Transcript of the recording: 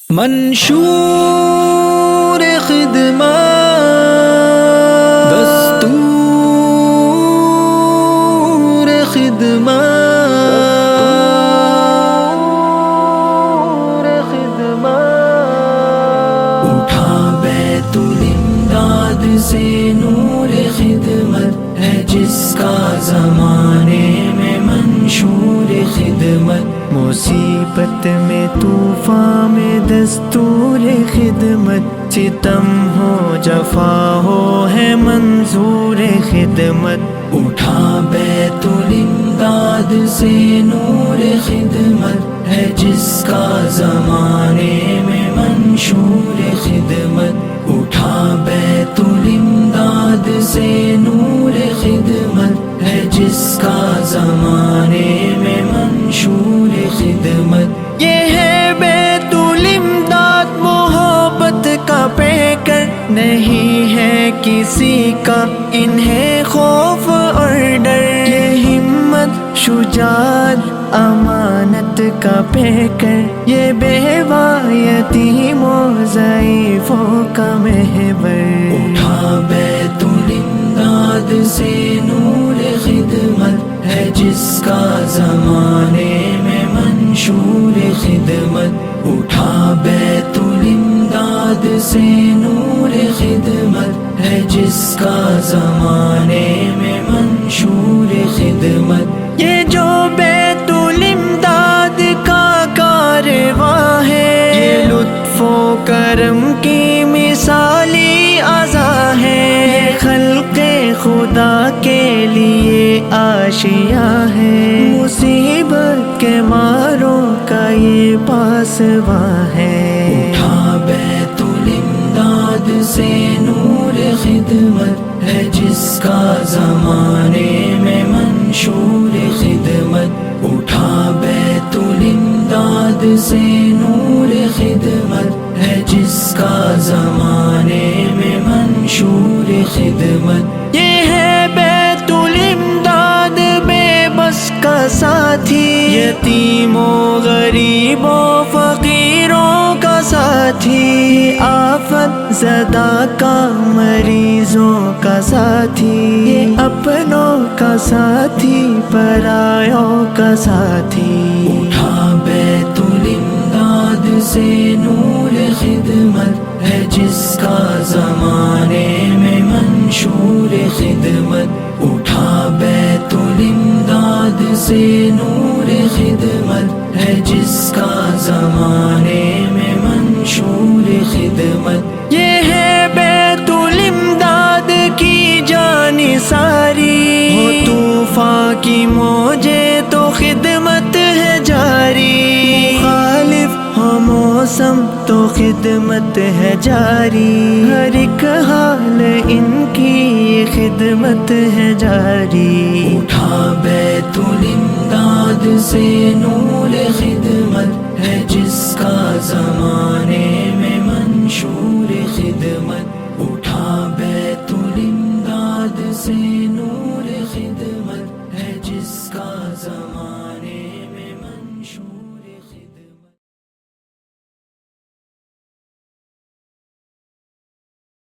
منشور خدمت، دستور خدمت، اٹھا بیت الامداد سے نور خدمت ہے جس کا زمانے میں منشور خدمت، مصیبت میں طوفان میں دستور خدمت، ستم ہو جفا ہو ہے منظور خدمت، اٹھا بیت الامداد سے نور خدمت ہے جس کا زمانے میں منشور خدمت، اٹھا بیت الامداد سے نور خدمت ہے جس کا زمانے میں منشور خدمت۔ یہ ہے بیت الامداد محبت کا پیکر، نہیں ہے کسی کا انہیں خوف اور ڈر، یہ ہمت شجاعت امانت کا پیکر، یہ بیوہ یتیموں ضعیفوں کا محور، اٹھا بیت الامداد سے نور خدمت ہے جس کا زمانے میں منشور خدمت، اٹھا بیت الامداد سے نور خدمت ہے جس کا زمانے میں منشور خدمت۔ یہ جو بیت الامداد کا کارواں ہے، یہ لطف و کرم کی مثالی عزا ہے، یہ خلق خدا کے لیے آشیاں ہے، مصیبت کے ماروں کا یہ پاسباں ہے، اٹھا بیت الامداد سے نور خدمت ہے جس کا زمانے میں منشور خدمت، اٹھا بیت الامداد سے نور خدمت ہے جس کا زمانے میں منشور خدمت۔ یہ ہے بیت الامداد بے بس کا ساتھی، یتیموں غریبوں فقیروں کا ساتھی، آفت زدہ کا مریضوں کا ساتھی، یہ اپنوں کا ساتھی پرایوں کا ساتھی، اٹھا بیت الامداد سے نور خدمت ہے جس کا زمانے میں منشور خدمت، اٹھا بیت الامداد سے نور خدمت ہے جس کا زمانے میں منشور خدمت۔ یہ ہے بیت الامداد کی جان ساری، ہو طوفان کی موجیں تو خدمت ہے جاری، مخالف ہو موسم تو خدمت ہے جاری، ہر ایک حال ان کی خدمت ہے جاری، اٹھا بیت الامداد سے نور خدمت ہے جس کا زمانے میں منشور خدمت، اٹھا بیت الامداد سے